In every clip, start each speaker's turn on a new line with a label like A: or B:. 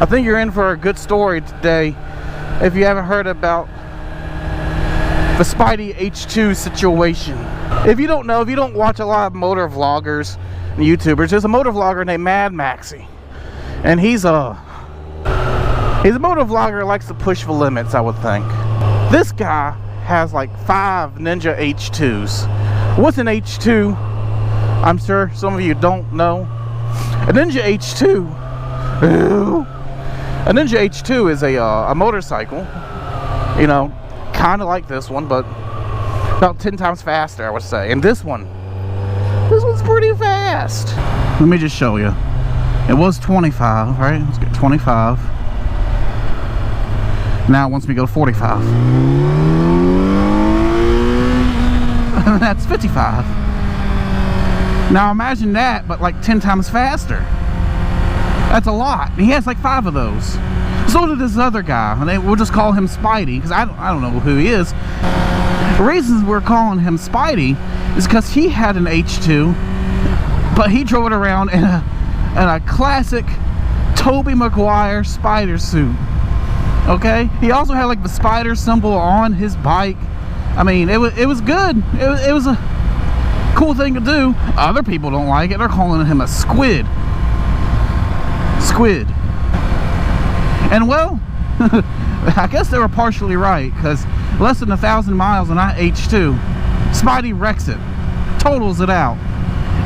A: I think you're in for a good story today if you haven't heard about the Spidey H2 situation. If you don't know, if you don't watch a lot of motor vloggers and YouTubers, there's a motor vlogger named Mad Maxie, and he's a motor vlogger who likes to push the limits, I would think. This guy has like 5 Ninja H2s. What's an H2? I'm sure some of you don't know. A Ninja H2, a Ninja H2 is a motorcycle, you know, kind of like this one, but about 10 times faster, I would say. And this one's pretty fast. Let me just show you. It was 25, right? Let's get 25. Now it wants me to go to 45. That's 55. Now imagine that, but like 10 times faster. That's a lot. He has like 5 of those. So did this other guy, and we'll just call him Spidey, because I don't know who he is. The reasons we're calling him Spidey is because he had an H2, but he drove it around in a classic Tobey Maguire spider suit. Okay? He also had like the spider symbol on his bike. I mean, it was good. It was a cool thing to do. Other people don't like it. They're calling him a squid. And well, I guess they were partially right, because less than 1,000 miles on that H2, Spidey wrecks it, totals it out,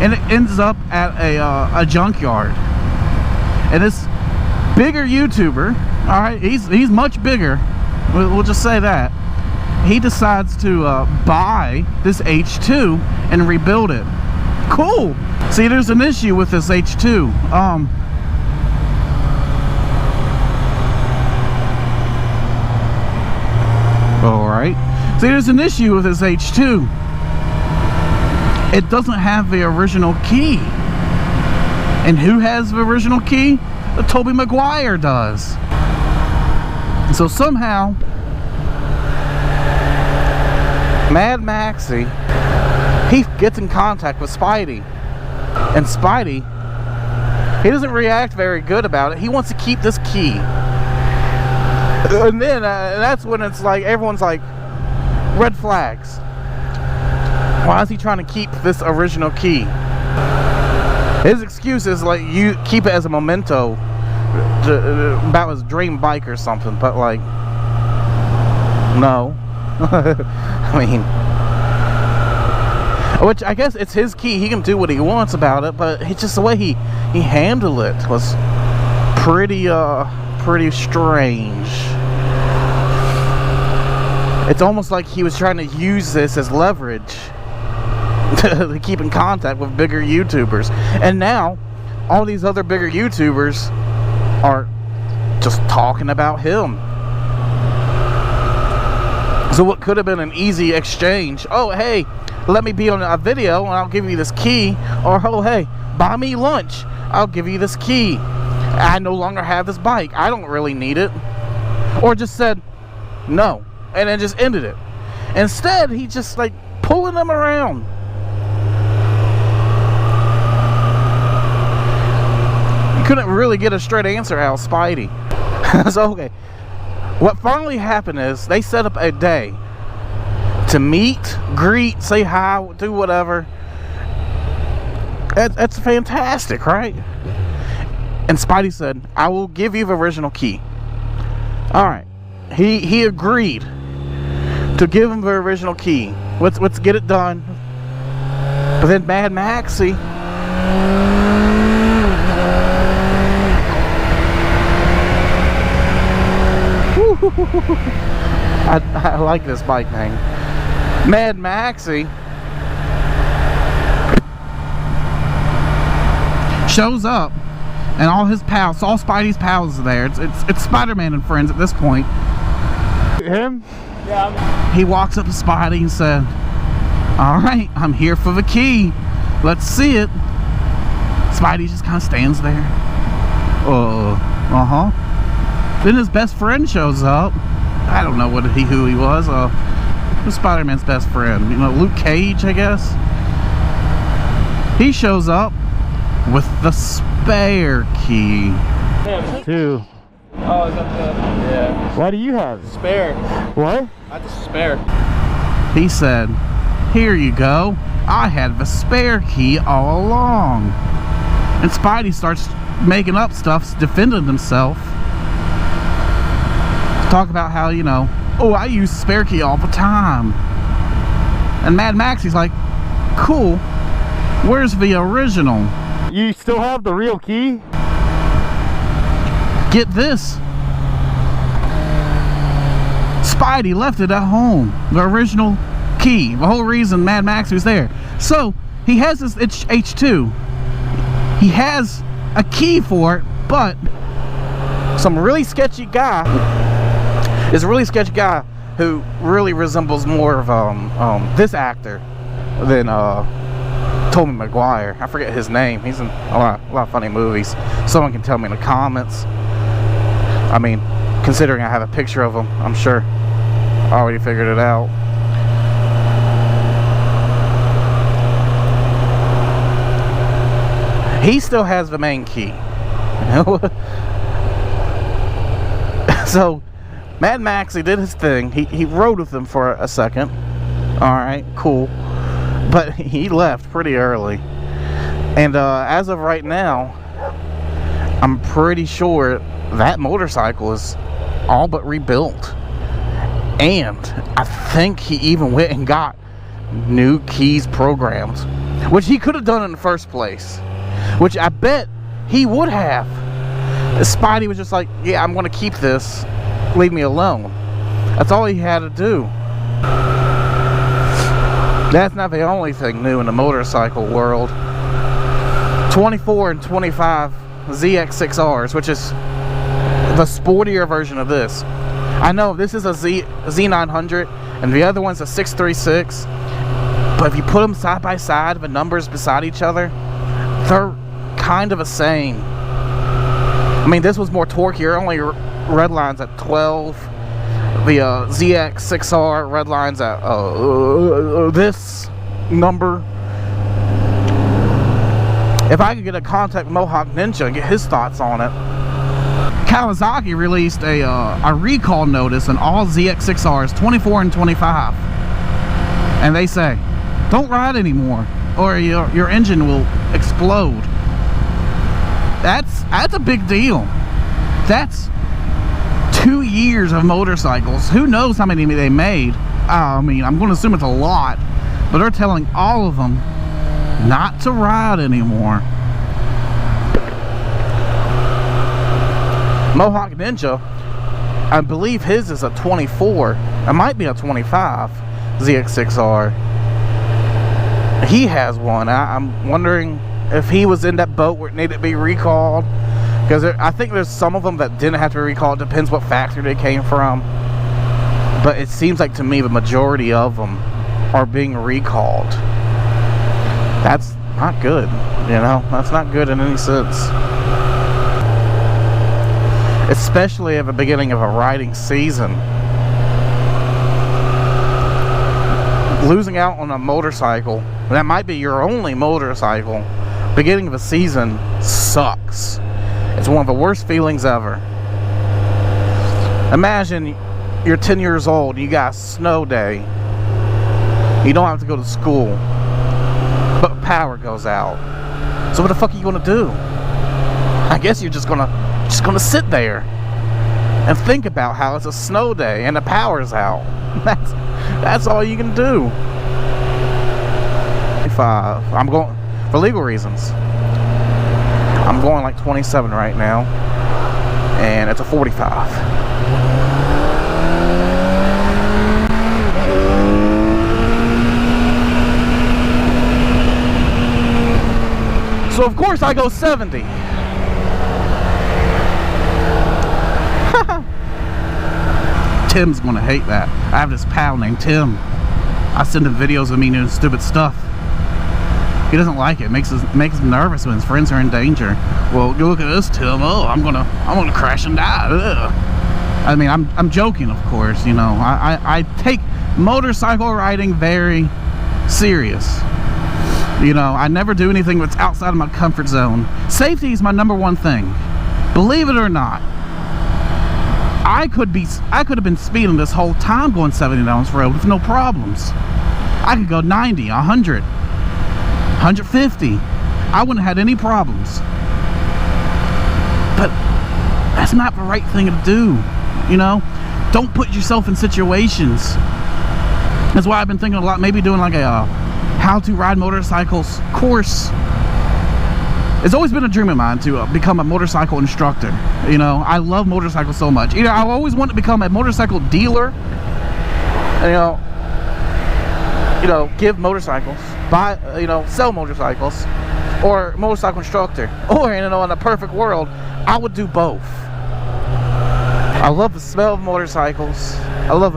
A: and it ends up at a junkyard. And this bigger YouTuber, all right, he's much bigger, we'll just say that, he decides to buy this H2 and rebuild it. Cool. See, there's an issue with this H2. Alright, see, there's an issue with this H2. It doesn't have the original key. And who has the original key? Tobey Maguire does. So somehow Mad Maxie, he gets in contact with Spidey. And Spidey, he doesn't react very good about it. He wants to keep this key. And then that's when it's like, everyone's like, red flags. Why is he trying to keep this original key? His excuse is like, you keep it as a memento about his dream bike or something, but like, no. I mean, which I guess it's his key, he can do what he wants about it, but it's just the way he handled it was pretty strange. It's almost like he was trying to use this as leverage to keep in contact with bigger YouTubers. And now all these other bigger YouTubers are just talking about him. So what could have been an easy exchange, oh hey, let me be on a video and I'll give you this key, or oh hey, buy me lunch, I'll give you this key, I no longer have this bike, I don't really need it. Or just said no, and then just ended it. Instead, he just like pulling them around. You couldn't really get a straight answer out of Spidey. So okay, what finally happened is they set up a day to meet, greet, say hi, do whatever. That's fantastic, right? And Spidey said, I will give you the original key. Alright. He agreed to give him the original key. Let's get it done. But then Mad Maxie, I like this bike thing. Mad Maxie shows up, and all his pals, all Spidey's pals are there. It's Spider-Man and friends at this point.
B: Him? Yeah.
A: He walks up to Spidey and said, alright, I'm here for the key. Let's see it. Spidey just kind of stands there. Then his best friend shows up. I don't know who he was. Who's Spider-Man's best friend? You know, Luke Cage, I guess. He shows up with the spare key.
B: Two.
C: Oh, is that the... Yeah.
B: What do you have?
C: Spare.
B: What?
C: That's a spare.
A: He said, here you go. I had the spare key all along. And Spidey starts making up stuff, defending himself. Talk about how, you know, oh, I use spare key all the time. And Mad Max, he's like, cool. Where's the original?
B: You still have the real key?
A: Get this. Spidey left it at home. The original key. The whole reason Mad Max was there. So, he has this H2. He has a key for it, but some really sketchy guy is a really sketchy guy who really resembles more of this actor than Tobey Maguire. I forget his name. He's in a lot of funny movies. Someone can tell me in the comments. I mean, considering I have a picture of him, I'm sure I already figured it out. He still has the main key. So, Mad Max, he did his thing. He rode with them for a second. Alright, cool. But he left pretty early. And as of right now, I'm pretty sure that motorcycle is all but rebuilt. And I think he even went and got new keys programmed, which he could have done in the first place. Which I bet he would have. Spidey was just like, yeah, I'm going to keep this. Leave me alone. That's all he had to do. That's not the only thing new in the motorcycle world. 24 and 25 ZX6Rs, which is the sportier version of this. I know this is a Z900 and the other one's a 636, but if you put them side by side, the numbers beside each other, they're kind of the same. I mean, this was more torquier, only red lines at 12. The ZX6R red lines at this number. If I could get a contact with Mohawk Ninja and get his thoughts on it. Kawasaki released a recall notice on all ZX6Rs 24 and 25. And they say, don't ride anymore or your engine will explode. That's a big deal. That's 2 years of motorcycles. Who knows how many they made? I mean, I'm going to assume it's a lot, but they're telling all of them not to ride anymore. Mohawk Ninja, I believe his is a 24. It might be a 25 ZX6R. He has one. I'm wondering if he was in that boat where it needed to be recalled, because I think there's some of them that didn't have to be recalled. It depends what factory they came from, but it seems like to me the majority of them are being recalled. That's not good, you know. That's not good in any sense, especially at the beginning of a riding season. Losing out on a motorcycle that might be your only motorcycle beginning of a season sucks. It's one of the worst feelings ever. Imagine you're 10 years old, you got a snow day, you don't have to go to school, but power goes out. So what the fuck are you gonna do? I guess you're just gonna sit there and think about how it's a snow day and the power's out. That's all you can do. If I'm going for legal reasons, I'm going like 27 right now, and it's a 45. So of course I go 70. Tim's gonna hate that. I have this pal named Tim. I send him videos of me doing stupid stuff. He doesn't like it. Makes him nervous when his friends are in danger. Well, look at this, Tim. Oh, I'm gonna crash and die. Ugh. I mean, I'm joking, of course. You know, I take motorcycle riding very serious. You know, I never do anything that's outside of my comfort zone. Safety is my #1 thing. Believe it or not. I could have been speeding this whole time going 70 down this road with no problems. I could go 90, 100, 150. I wouldn't have had any problems. But that's not the right thing to do, you know? Don't put yourself in situations. That's why I've been thinking a lot, maybe doing like a how to ride motorcycles course. It's always been a dream of mine to become a motorcycle instructor. You know, I love motorcycles so much. You know, I always wanted to become a motorcycle dealer. And, you know, give motorcycles, buy, you know, sell motorcycles, or motorcycle instructor. Or, you know, in a perfect world, I would do both. I love the smell of motorcycles. I love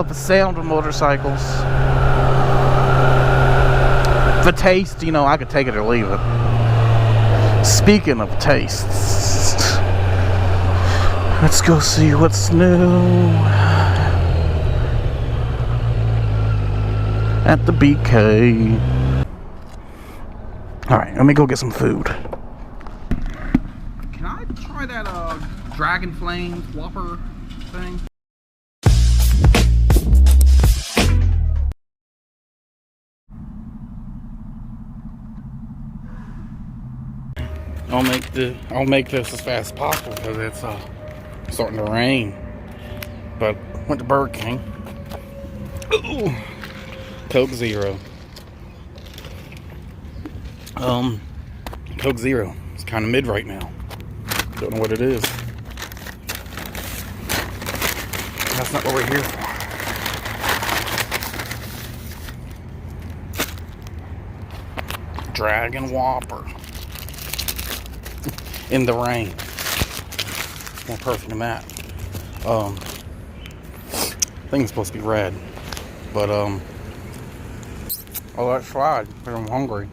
A: the sound of motorcycles. The taste, you know, I could take it or leave it. Speaking of tastes, let's go see what's new at the BK. Alright, let me go get some food. Can I try that Dragon Flame Whopper thing? I'll make this as fast as possible because it's starting to rain. But went to Burger King. Ooh, Coke Zero. Coke Zero. It's kind of mid right now. Don't know what it is. That's not what we're here for. Dragon Whopper. In the rain. More perfect than that. I think it's supposed to be red. But oh, that's fried because I'm hungry.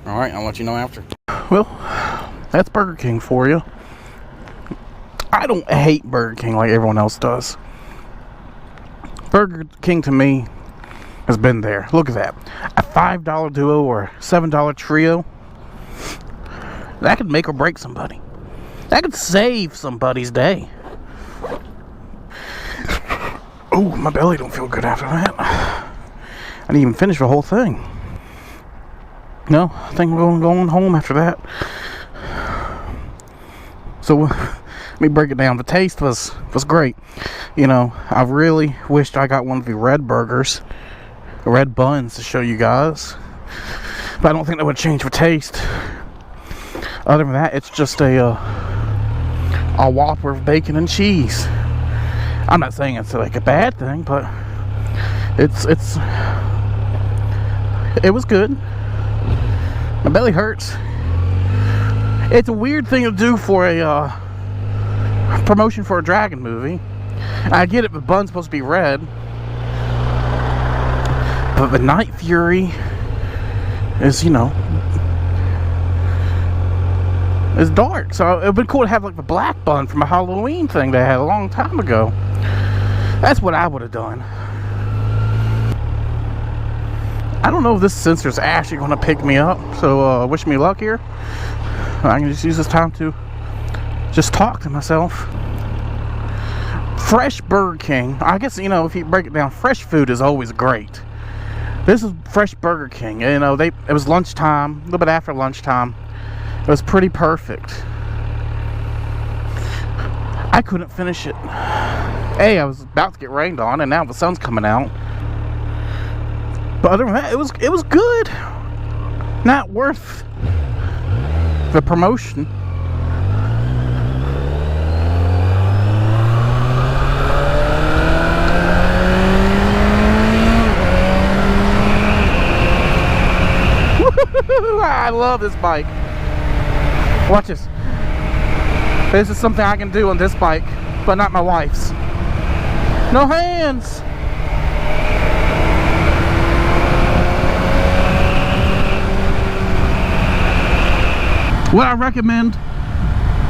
A: Alright, I'll let you know after. Well, that's Burger King for you. I don't hate Burger King like everyone else does. Burger King to me has been there. Look at that. A $5 duo or $7 trio. That could make or break somebody. That could save somebody's day. Oh, my belly don't feel good after that. I didn't even finish the whole thing. No, I think I'm going home after that. So let me break it down. The taste was great. You know, I really wished I got one of the red burgers, red buns to show you guys. But I don't think that would change the taste. Other than that, it's just a Whopper of bacon and cheese. I'm not saying it's like a bad thing, but it was good. My belly hurts. It's a weird thing to do for a promotion for a dragon movie. I get it, the bun's supposed to be red, but the Night Fury is, you know, it's dark, so it'd be cool to have like the black bun from a Halloween thing they had a long time ago. That's what I would have done. I don't know if this sensor's actually going to pick me up, so wish me luck here. I can just use this time to just talk to myself. Fresh Burger King. I guess, you know, if you break it down, fresh food is always great. This is fresh Burger King. You know, it was lunchtime, a little bit after lunchtime. It was pretty perfect. I couldn't finish it. Hey, I was about to get rained on, and now the sun's coming out. But other than that, it was good. Not worth the promotion. I love this bike. Watch this. This is something I can do on this bike, but not my wife's. No hands. Would I recommend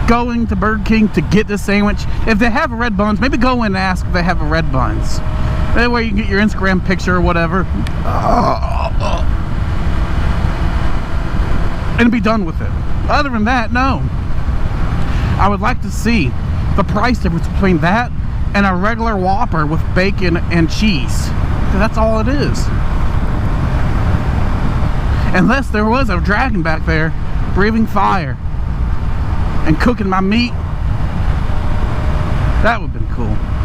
A: going to Burger King to get this sandwich? If they have red buns, maybe go in and ask if they have red buns. That way you can get your Instagram picture or whatever. And be done with it. Other than that, no. I would like to see the price difference between that and a regular Whopper with bacon and cheese. That's all it is. Unless there was a dragon back there breathing fire and cooking my meat, that would have been cool.